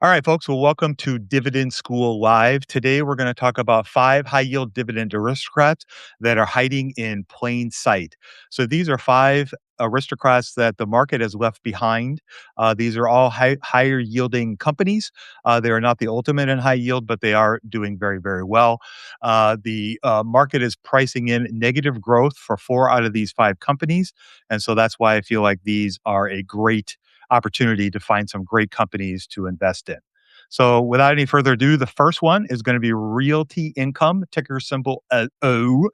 All right, folks. Well, welcome to Dividend School Live. Today, we're going to talk about 5 high yield dividend aristocrats that are hiding in plain sight. So, these are 5 aristocrats that the market has left behind. These are all higher yielding companies. They are not the ultimate in high yield, but they are doing very, very well. The market is pricing in negative growth for 4 out of these 5 companies. And so, that's why I feel like these are a great opportunity to find some great companies to invest in. So, without any further ado, the first one is going to be Realty Income, ticker symbol O.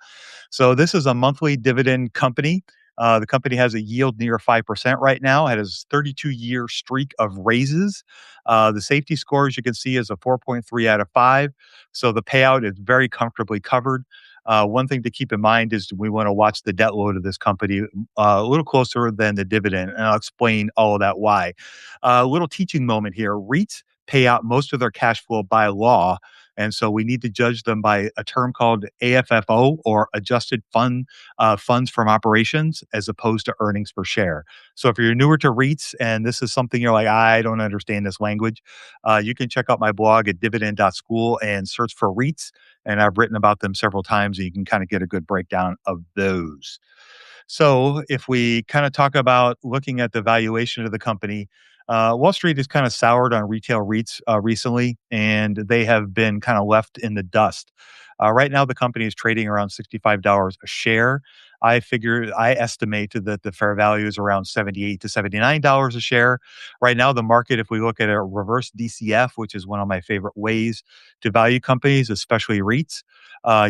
So, this is a monthly dividend company. The company has a yield near 5% right now. It has a 32-year streak of raises. The safety score, as you can see, is a 4.3 out of 5. So the payout is very comfortably covered. One thing to keep in mind is we want to watch the debt load of this company a little closer than the dividend, and I'll explain all of that why. A little teaching moment here. REITs pay out most of their cash flow by law, and so we need to judge them by a term called AFFO, or adjusted funds from operations, as opposed to earnings per share. So if you're newer to REITs and this is something you're like, I don't understand this language, you can check out my blog at dividend.school and search for REITs. And I've written about them several times, and you can kind of get a good breakdown of those. So, if we kind of talk about looking at the valuation of the company, Wall Street has kind of soured on retail REITs recently, and they have been kind of left in the dust. Right now, the company is trading around $65 a share. I estimated that the fair value is around $78 to $79 a share. Right now, the market, if we look at a reverse DCF, which is one of my favorite ways to value companies, especially REITs,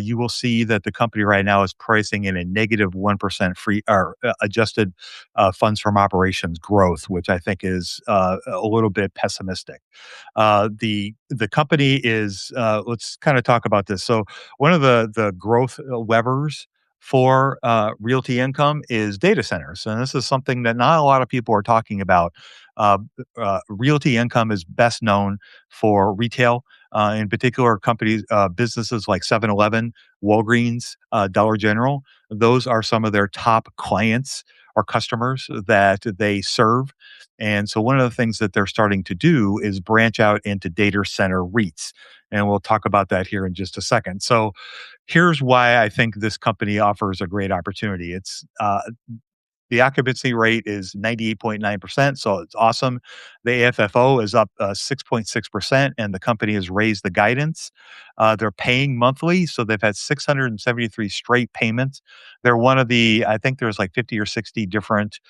you will see that the company right now is pricing in a negative 1% free or adjusted funds from operations growth, which I think is a little bit pessimistic. The company is, let's kind of talk about this. So, one of the growth levers for Realty Income is data centers. And this is something that not a lot of people are talking about. Uh, Realty Income is best known for retail, in particular, companies, businesses like 7-Eleven, Walgreens, Dollar General. Those are some of their top clients or customers that they serve. And so, one of the things that they're starting to do is branch out into data center REITs. And we'll talk about that here in just a second. So, here's why I think this company offers a great opportunity. The occupancy rate is 98.9%, so it's awesome. The AFFO is up 6.6%, and the company has raised the guidance. They're paying monthly, so they've had 673 straight payments. They're one of the, I think there's like 50 or 60 different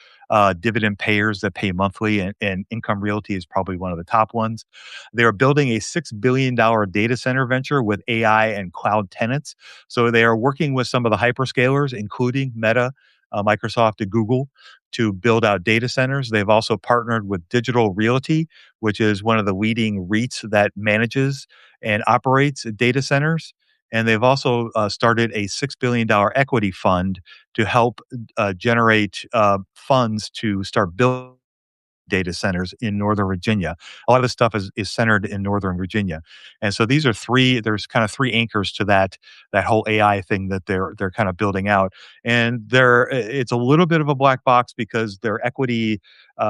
dividend payers that pay monthly, and Income Realty is probably one of the top ones. They're building a $6 billion data center venture with AI and cloud tenants. So they are working with some of the hyperscalers, including Meta, Microsoft, and Google, to build out data centers. They've also partnered with Digital Realty, which is one of the leading REITs that manages and operates data centers. And they've also started a $6 billion equity fund to help generate funds to start building data centers in Northern Virginia. A lot of this stuff is centered in Northern Virginia. And so these are there's kind of three anchors to that whole AI thing that they're kind of building out. And it's a little bit of a black box because their equity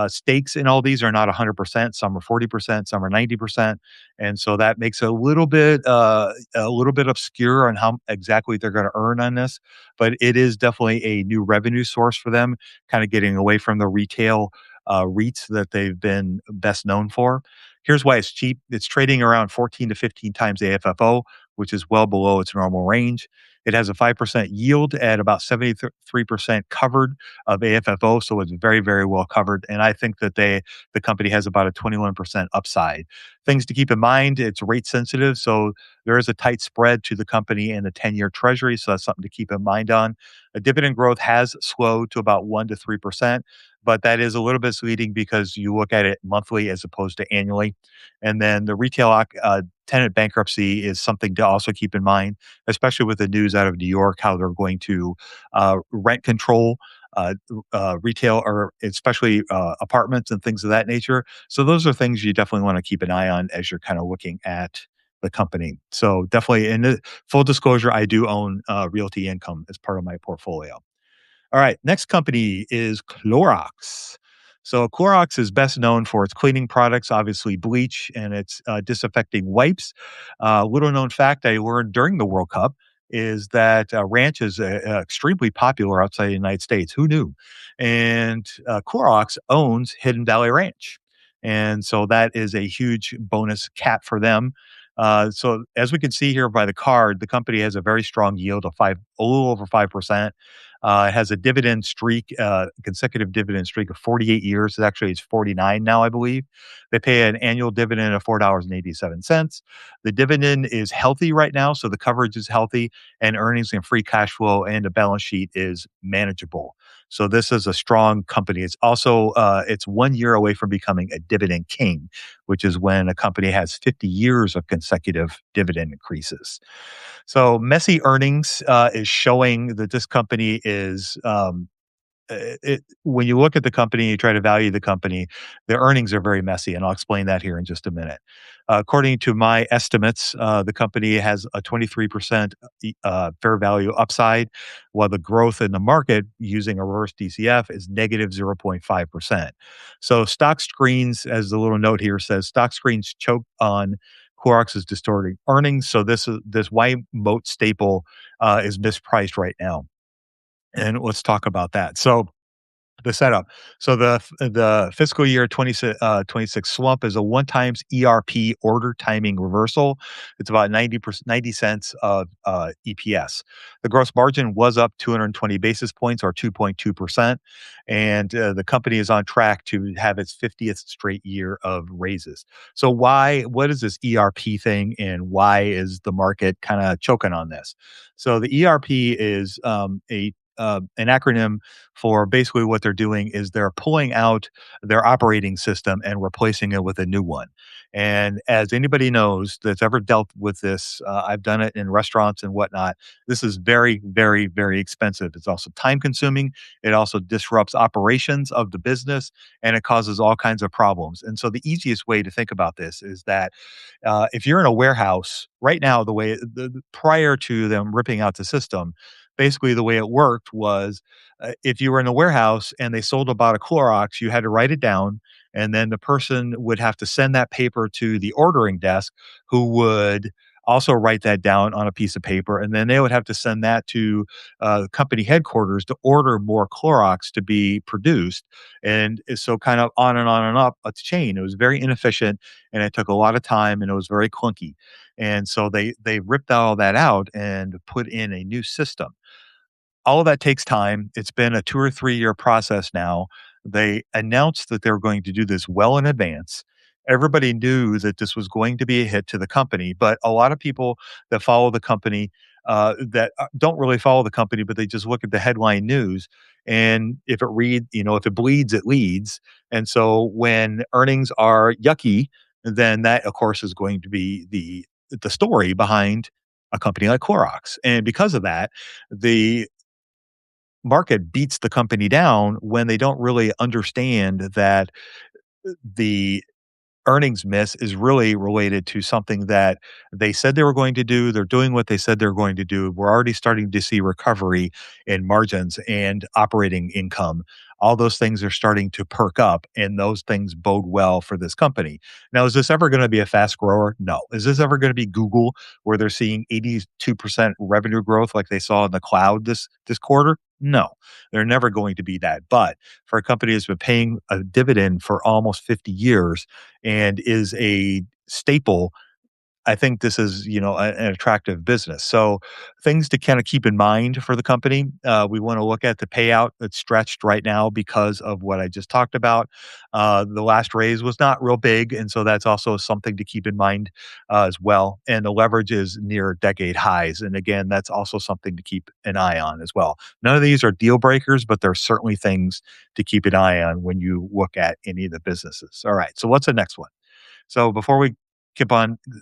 stakes in all these are not 100%. Some are 40%, some are 90%. And so that makes it a little bit obscure on how exactly they're going to earn on this. But it is definitely a new revenue source for them, kind of getting away from the retail REITs that they've been best known for. Here's why it's cheap. It's trading around 14 to 15 times AFFO, which is well below its normal range. It has a 5% yield at about 73% covered of AFFO, so it's very, very well covered. And I think that the company has about a 21% upside. Things to keep in mind: it's rate sensitive, so there is a tight spread to the company and the 10-year Treasury, so that's something to keep in mind on. The dividend growth has slowed to about 1 to 3%, but that is a little bit misleading because you look at it monthly as opposed to annually. And then the retail tenant bankruptcy is something to also keep in mind, especially with the news out of New York, how they're going to rent control retail, or especially apartments and things of that nature. So those are things you definitely want to keep an eye on as you're kind of looking at the company. So definitely, in full disclosure, I do own Realty Income as part of my portfolio. All right, next company is Clorox. So Clorox is best known for its cleaning products, obviously bleach and its disinfecting wipes. Little known fact I learned during the World Cup is that ranch is extremely popular outside the United States. Who knew? And Clorox owns Hidden Valley Ranch. And so that is a huge bonus cat for them. So as we can see here by the card, the company has a very strong yield of a little over 5%. It has a dividend streak, consecutive dividend streak of 48 years. Actually, it's 49 now, I believe. They pay an annual dividend of $4.87. The dividend is healthy right now, so the coverage is healthy, and earnings and free cash flow and the balance sheet is manageable. So this is a strong company. It's also it's 1 year away from becoming a dividend king, which is when a company has 50 years of consecutive dividend increases. So messy earnings is showing that this company is when you look at the company, you try to value the company, the earnings are very messy, and I'll explain that here in just a minute. According to my estimates, the company has a 23% fair value upside, while the growth in the market using a reverse DCF is negative 0.5%. So stock screens, as the little note here says, stock screens choke on Clorox's distorting earnings. So this white moat staple is mispriced right now. And let's talk about that. So the setup. So the fiscal year 26 swamp is a one times ERP order timing reversal. It's about 90 cents of EPS. The gross margin was up 220 basis points or 2.2%. And the company is on track to have its 50th straight year of raises. So what is this ERP thing and why is the market kind of choking on this? So the ERP is an acronym for basically what they're doing is they're pulling out their operating system and replacing it with a new one. And as anybody knows that's ever dealt with this, I've done it in restaurants and whatnot. This is very, very, very expensive. It's also time consuming. It also disrupts operations of the business and it causes all kinds of problems. And so the easiest way to think about this is that if you're in a warehouse right now, prior to them ripping out the system, basically the way it worked was if you were in a warehouse and they sold about a Clorox, you had to write it down. And then the person would have to send that paper to the ordering desk, who would also write that down on a piece of paper. And then they would have to send that to company headquarters to order more Clorox to be produced. And so kind of on and on and up a chain. It was very inefficient and it took a lot of time and it was very clunky. And so they ripped all that out and put in a new system. All of that takes time. It's been a 2 or 3 year process now. They announced that they were going to do this well in advance. Everybody knew that this was going to be a hit to the company, but a lot of people that follow the company, that don't really follow the company, but they just look at the headline news. And if it bleeds, it leads. And so when earnings are yucky, then that, of course, is going to be the story behind a company like Clorox. And because of that, the market beats the company down when they don't really understand that the earnings miss is really related to something that they said they were going to do. They're doing what they said they're going to do. We're already starting to see recovery in margins and operating income. All those things are starting to perk up, and those things bode well for this company. Now, is this ever going to be a fast grower? No. Is this ever going to be Google, where they're seeing 82% revenue growth like they saw in the cloud this quarter? No, they're never going to be that. But for a company that's been paying a dividend for almost 50 years and is a staple, I think this is, an attractive business. So things to kind of keep in mind for the company. We want to look at the payout that's stretched right now because of what I just talked about. The last raise was not real big, and so that's also something to keep in mind as well. And the leverage is near decade highs, and again, that's also something to keep an eye on as well. None of these are deal breakers, but there are certainly things to keep an eye on when you look at any of the businesses. All right, so what's the next one? So before we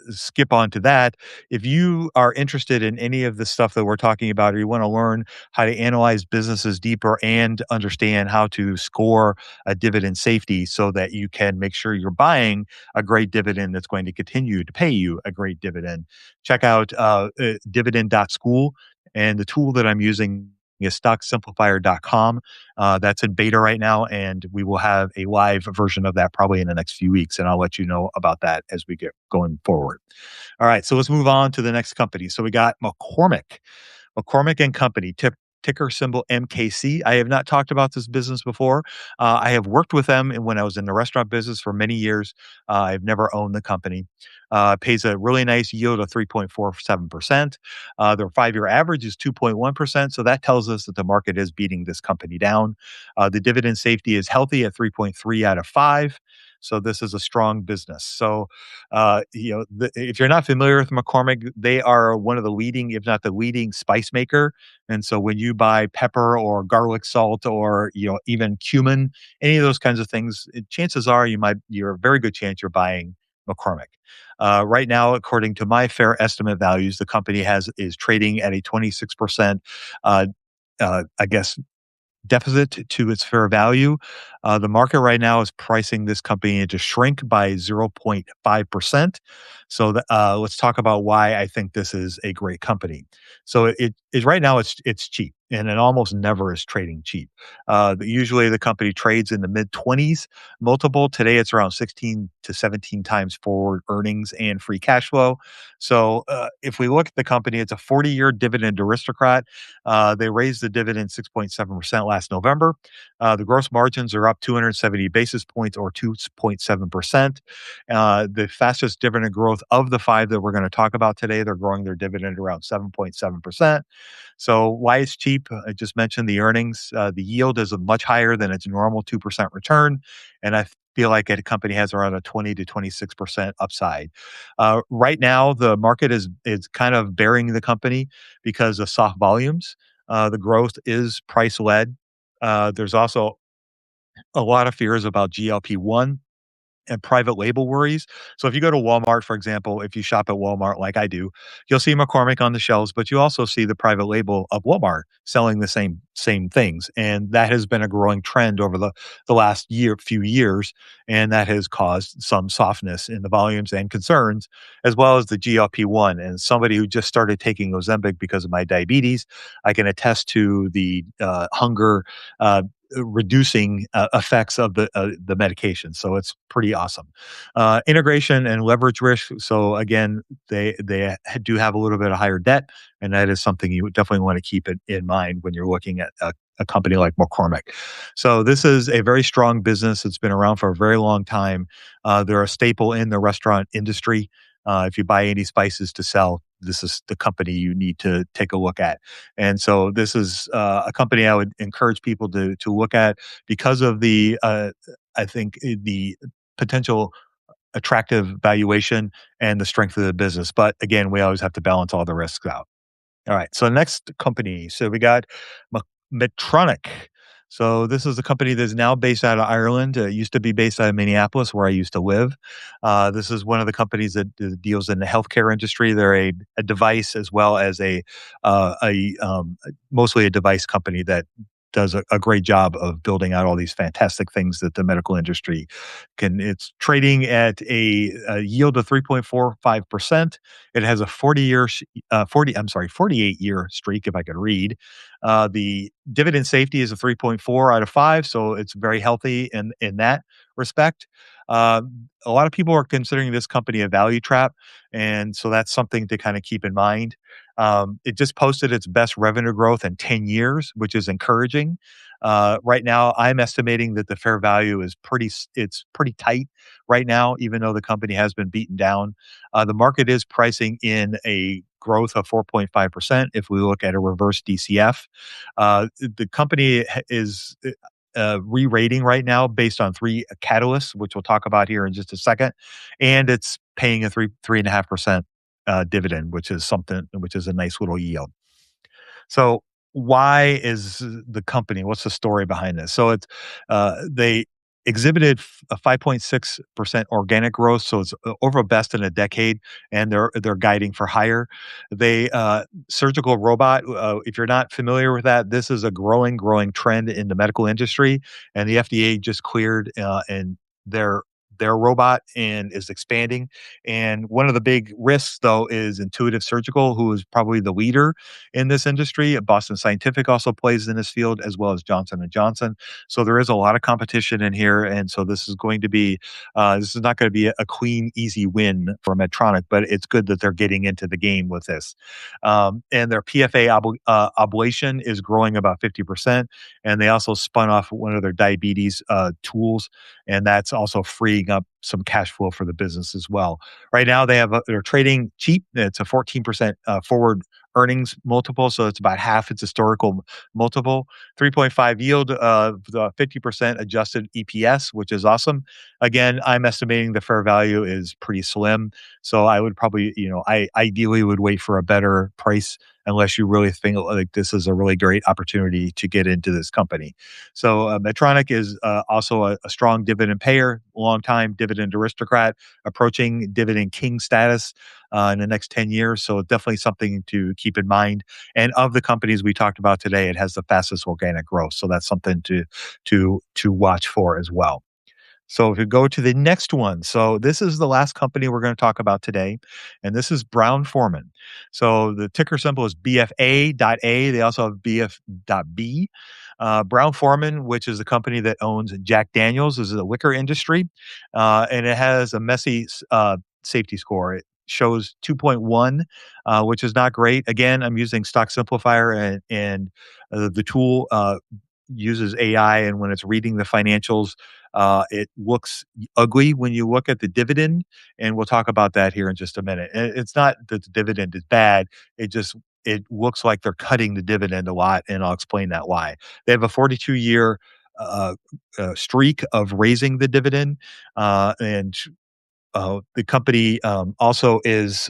skip on to that, if you are interested in any of the stuff that we're talking about, or you want to learn how to analyze businesses deeper and understand how to score a dividend safety so that you can make sure you're buying a great dividend that's going to continue to pay you a great dividend, check out dividend.school. And the tool that I'm using stocksimplifier.com. That's in beta right now, and we will have a live version of that probably in the next few weeks, and I'll let you know about that as we get going forward. All right, so let's move on to the next company. So we got McCormick. McCormick and Company, ticker symbol MKC. I have not talked about this business before. I have worked with them when I was in the restaurant business for many years. I've never owned the company. Pays a really nice yield of 3.47%. Their 5-year average is 2.1%. So that tells us that the market is beating this company down. The dividend safety is healthy at 3.3 out of 5. So this is a strong business. So, if you're not familiar with McCormick, they are one of the leading, if not the leading, spice maker. And so when you buy pepper or garlic salt or even cumin, any of those kinds of things, chances are you're a very good chance you're buying McCormick. Right now, according to my fair estimate values, the company is trading at a 26%, I guess, deficit to its fair value. The market right now is pricing this company to shrink by 0.5%. So let's talk about why I think this is a great company. So it is right now it's cheap, and it almost never is trading cheap. Usually the company trades in the mid 20s multiple. Today it's around 16 to 17 times forward earnings and free cash flow. So if we look at the company, it's a 40-year dividend aristocrat. They raised the dividend 6.7% last November. The gross margins are up 270 basis points or 2.7%. The fastest dividend growth of the five that we're going to talk about today, they're growing their dividend around 7.7%. So why it's cheap? I just mentioned the earnings. The yield is much higher than its normal 2% return. And I feel like a company has around a 20 to 26% upside. Right now, the market is kind of bearing the company because of soft volumes. The growth is price led. There's also a lot of fears about GLP-1 and private label worries. So if you go to Walmart, for example, if you shop at Walmart like I do, you'll see McCormick on the shelves, but you also see the private label of Walmart selling the same things. And that has been a growing trend over the last few years. And that has caused some softness in the volumes and concerns, as well as the GLP-1. And somebody who just started taking Ozempic because of my diabetes, I can attest to the hunger reducing effects of the medication. So it's pretty awesome. Integration and leverage risk. So again, they do have a little bit of higher debt, and that is something you definitely want to keep it in mind when you're looking at a company like McCormick. So this is a very strong business. It's been around for a very long time. They're a staple in the restaurant industry. If you buy any spices to sell, this is the company you need to take a look at. And so this is a company I would encourage people to look at because of I think the potential attractive valuation and the strength of the business. But again, we always have to balance all the risks out. All right. So next company. So we got Medtronic. So this is a company that's now based out of Ireland. It used to be based out of Minneapolis, where I used to live. This is one of the companies that deals in the healthcare industry. They're a device as well as mostly a device company that does a great job of building out all these fantastic things that the medical industry can. It's trading at a yield of 3.45%. It has a 48-year streak, if I could read. The dividend safety is a 3.4 out of 5, so it's very healthy in that respect. A lot of people are considering this company a value trap, and so that's something to kind of keep in mind. It just posted its best revenue growth in 10 years, which is encouraging. Right now, I'm estimating that the fair value is it's pretty tight right now, even though the company has been beaten down. The market is pricing in a growth of 4.5% if we look at a reverse DCF. The company is re-rating right now based on three catalysts, which we'll talk about here in just a second, and it's paying a 3.5% dividend, which is a nice little yield. So why is the company? What's the story behind this? So they exhibited a 5.6% organic growth, so it's over best in a decade, and they're guiding for higher. They surgical robot. If you're not familiar with that, this is a growing trend in the medical industry, and the FDA just cleared and their their robot and is expanding. And one of the big risks, though, is Intuitive Surgical, who is probably the leader in this industry. Boston Scientific also plays in this field, as well as Johnson and Johnson. So there is a lot of competition in here, and so this is not going to be a clean, easy win for Medtronic, but it's good that they're getting into the game with this. And their PFA ablation is growing about 50%, and they also spun off one of their diabetes tools, and that's also freeing up some cash flow for the business as well. Right now, they're trading cheap. It's a 14% forward earnings multiple, so it's about half its historical multiple. 3.5 yield, the 50% adjusted EPS, which is awesome. Again, I'm estimating the fair value is pretty slim, so I would probably, I ideally would wait for a better price unless you really think like this is a really great opportunity to get into this company. So Medtronic is also a strong dividend payer, long-time dividend aristocrat, approaching dividend king status in the next 10 years. So definitely something to keep in mind. And of the companies we talked about today, it has the fastest organic growth. So that's something to watch for as well. So if you go to the next one, so this is the last company we're going to talk about today, and this is Brown-Forman. So the ticker symbol is BF.A. They also have BF.B. Brown-Forman, which is the company that owns Jack Daniels, is the liquor industry, and it has a messy safety score. It shows 2.1, which is not great. Again, I'm using Stock Simplifier, and the tool uses AI, and when it's reading the financials, it looks ugly when you look at the dividend, and we'll talk about that here in just a minute. And it's not that the dividend is bad; it looks like they're cutting the dividend a lot, and I'll explain that why. They have a 42-year streak of raising the dividend, and the company also is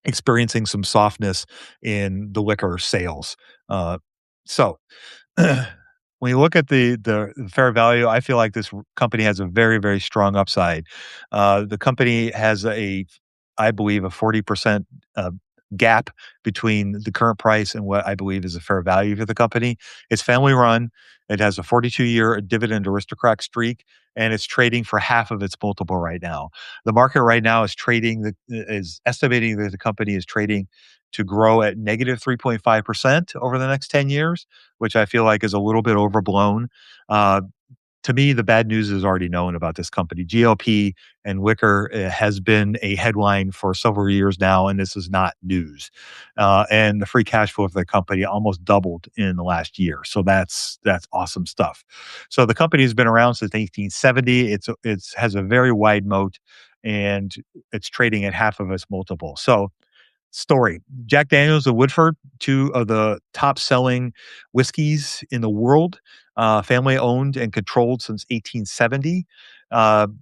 experiencing some softness in the liquor sales. So when you look at the fair value, I feel like this company has a very, very strong upside. The company has I believe, a 40% gap between the current price and what I believe is a fair value for the company. It's family run. It has a 42-year dividend aristocrat streak, and it's trading for half of its multiple right now. The market right now is estimating that the company is trading to grow at negative 3.5% over the next 10 years, which I feel like is a little bit overblown. Uh, to me, the bad news is already known about this company. GLP and liquor has been a headline for several years now, and this is not news. And the free cash flow of the company almost doubled in the last year, so that's awesome stuff. So the company has been around since 1870. It has a very wide moat, and it's trading at half of its multiple. So story. Jack Daniels and Woodford, two of the top selling whiskeys in the world, family owned and controlled since 1870.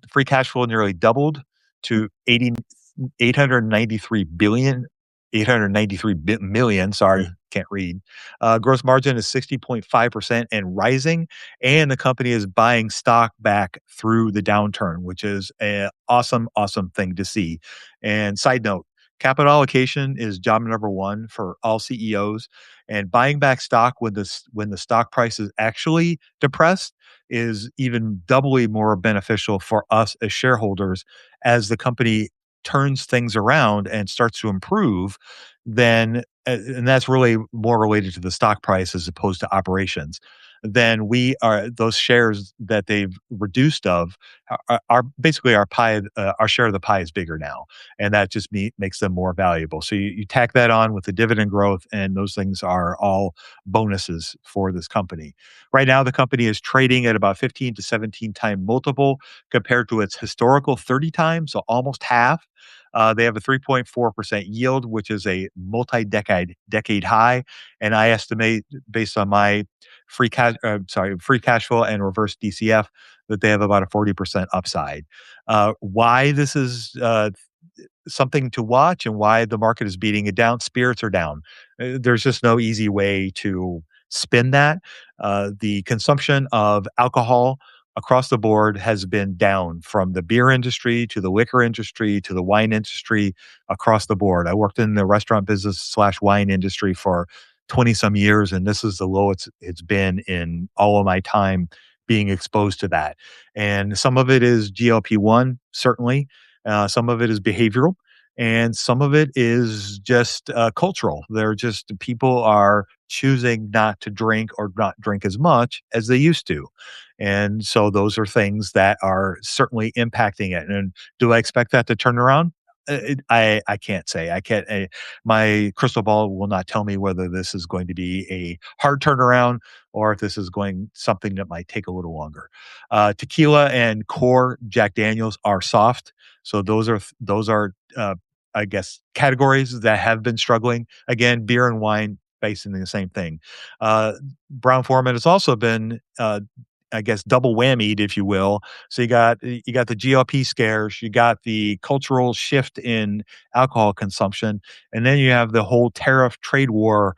Free cash flow nearly doubled to 893 billion, 893 million. Sorry, can't read. Gross margin is 60.5% and rising. And the company is buying stock back through the downturn, which is an awesome, awesome thing to see. And side note, capital allocation is job number one for all CEOs, and buying back stock when the stock price is actually depressed is even doubly more beneficial for us as shareholders as the company turns things around and starts to improve. Then and that's really more related to the stock price as opposed to operations. Then those shares that they've reduced of are basically our pie. Our share of the pie is bigger now, and that just makes them more valuable. So you tack that on with the dividend growth, and those things are all bonuses for this company. Right now, the company is trading at about 15 to 17 time multiple compared to its historical 30 times, so almost half. They have a 3.4% yield, which is a decade high, and I estimate based on my free cash flow and reverse DCF that they have about a 40% upside. Why this is something to watch and why the market is beating it down. Spirits are down. There's just no easy way to spin that. The consumption of alcohol across the board has been down from the beer industry to the liquor industry to the wine industry across the board. I worked in the restaurant business / wine industry for 20 some years, and this is the lowest it's been in all of my time being exposed to that. And some of it is GLP-1, certainly. Some of it is behavioral, and some of it is just cultural. They're just people are choosing not to drink or not drink as much as they used to. And so those are things that are certainly impacting it. And do I expect that to turn around? I can't say. I can't. My crystal ball will not tell me whether this is going to be a hard turnaround or if this is going something that might take a little longer. Tequila and core Jack Daniels are soft, so those are I guess categories that have been struggling. Again, beer and wine facing the same thing. Brown-Forman has also been I guess double whammied, if you will. So you got the GLP scares, you got the cultural shift in alcohol consumption, and then you have the whole tariff trade war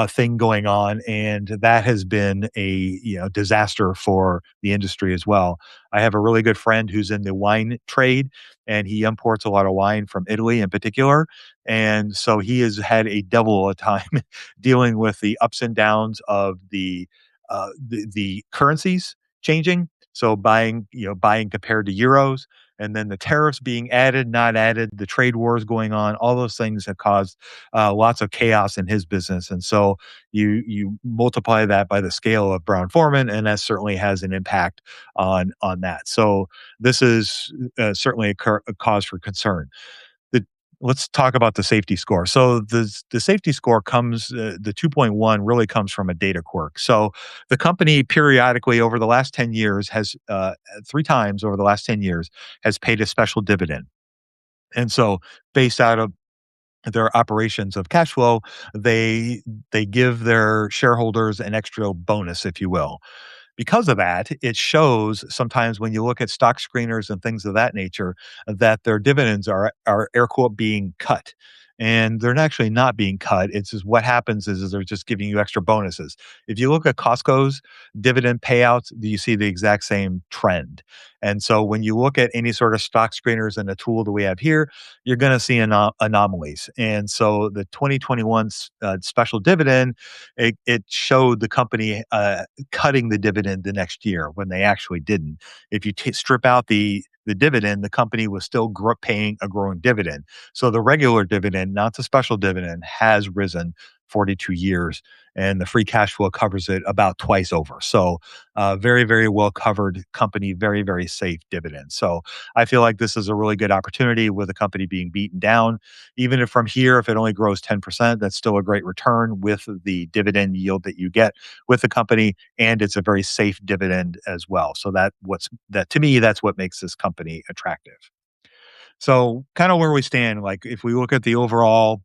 thing going on, and that has been a disaster for the industry as well. I have a really good friend who's in the wine trade, and he imports a lot of wine from Italy in particular, and so he has had a devil of a time dealing with the ups and downs of the currencies changing. So buying compared to euros, and then the tariffs being added, not added, the trade wars going on. All those things have caused lots of chaos in his business, and so you multiply that by the scale of Brown Forman, and that certainly has an impact on that. So this is certainly a cause for concern. The Let's talk about the safety score. So the safety score comes the 2.1 really comes from a data quirk. So the company periodically over the last 10 years has 3 times over the last 10 years has paid a special dividend. And so based out of their operations of cash flow, they give their shareholders an extra bonus, if you will. Because of that, it shows sometimes when you look at stock screeners and things of that nature that their dividends are air quote being cut. And they're actually not being cut. It's just what happens is they're just giving you extra bonuses. If you look at Costco's dividend payouts, you see the exact same trend. And so when you look at any sort of stock screeners and the tool that we have here, you're going to see anomalies. And so the 2021 special dividend, it showed the company cutting the dividend the next year when they actually didn't. If you strip out the dividend, the company was still paying a growing dividend. So the regular dividend, not the special dividend, has risen 42 years, and the free cash flow covers it about twice over. So, very, very well covered company, very, very safe dividend. So, I feel like this is a really good opportunity with the company being beaten down. Even if from here, if it only grows 10%, that's still a great return with the dividend yield that you get with the company, and it's a very safe dividend as well. So that to me, that's what makes this company attractive. So kind of where we stand, like if we look at the overall,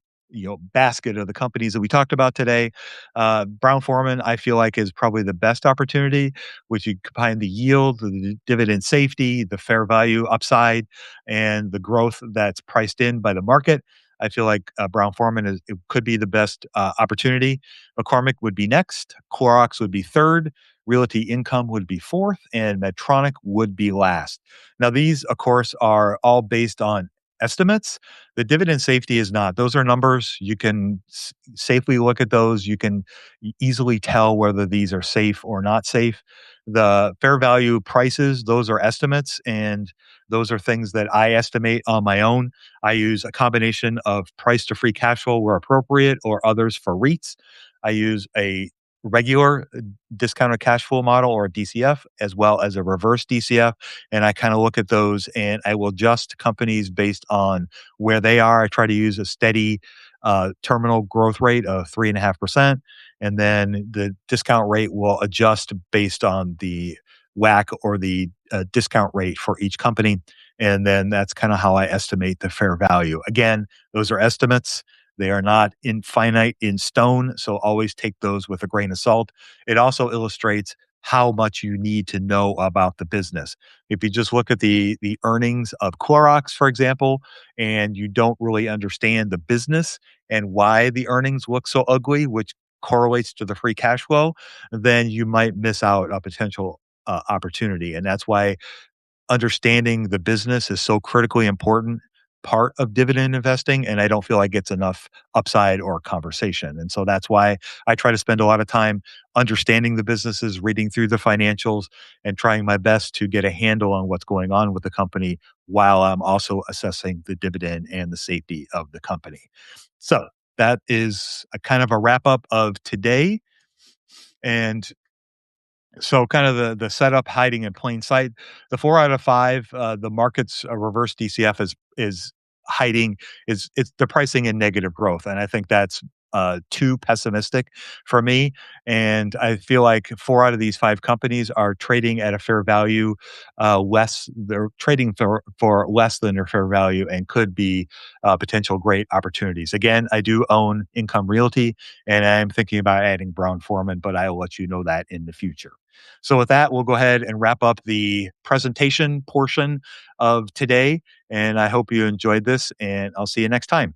basket of the companies that we talked about today, Brown Forman, I feel like is probably the best opportunity, which you combine the yield, the dividend safety, the fair value upside, and the growth that's priced in by the market. I feel like Brown Forman it could be the best opportunity. McCormick would be next. Clorox would be third. Realty Income would be fourth, and Medtronic would be last. Now, these, of course, are all based on estimates. The dividend safety is not. Those are numbers. You can safely look at those. You can easily tell whether these are safe or not safe. The fair value prices, those are estimates, and those are things that I estimate on my own. I use a combination of price to free cash flow where appropriate or others for REITs. I use a regular discounted cash flow model or a DCF as well as a reverse DCF, and I kind of look at those and I will adjust companies based on where they are. I try to use a steady terminal growth rate of 3.5%, and then the discount rate will adjust based on the WACC or the discount rate for each company, and then that's kind of how I estimate the fair value. Again, those are estimates. They are not infinite in stone, so always take those with a grain of salt. It also illustrates how much you need to know about the business. If you just look at the earnings of Clorox, for example, and you don't really understand the business and why the earnings look so ugly, which correlates to the free cash flow, then you might miss out a potential opportunity. And that's why understanding the business is so critically important. part of dividend investing, and I don't feel like it's enough upside or conversation. And so that's why I try to spend a lot of time understanding the businesses, reading through the financials, and trying my best to get a handle on what's going on with the company while I'm also assessing the dividend and the safety of the company. So that is a kind of a wrap up of today. And so kind of the setup hiding in plain sight. The 4 out of 5, the market's reverse DCF is hiding it's the pricing in negative growth, and I think that's too pessimistic for me. And I feel like 4 out of these 5 companies are trading at a fair value, less they're trading for less than their fair value and could be potential great opportunities. Again, I do own Income Realty, and I'm thinking about adding Brown-Forman, but I will let you know that in the future. So with that, we'll go ahead and wrap up the presentation portion of today. And I hope you enjoyed this, and I'll see you next time.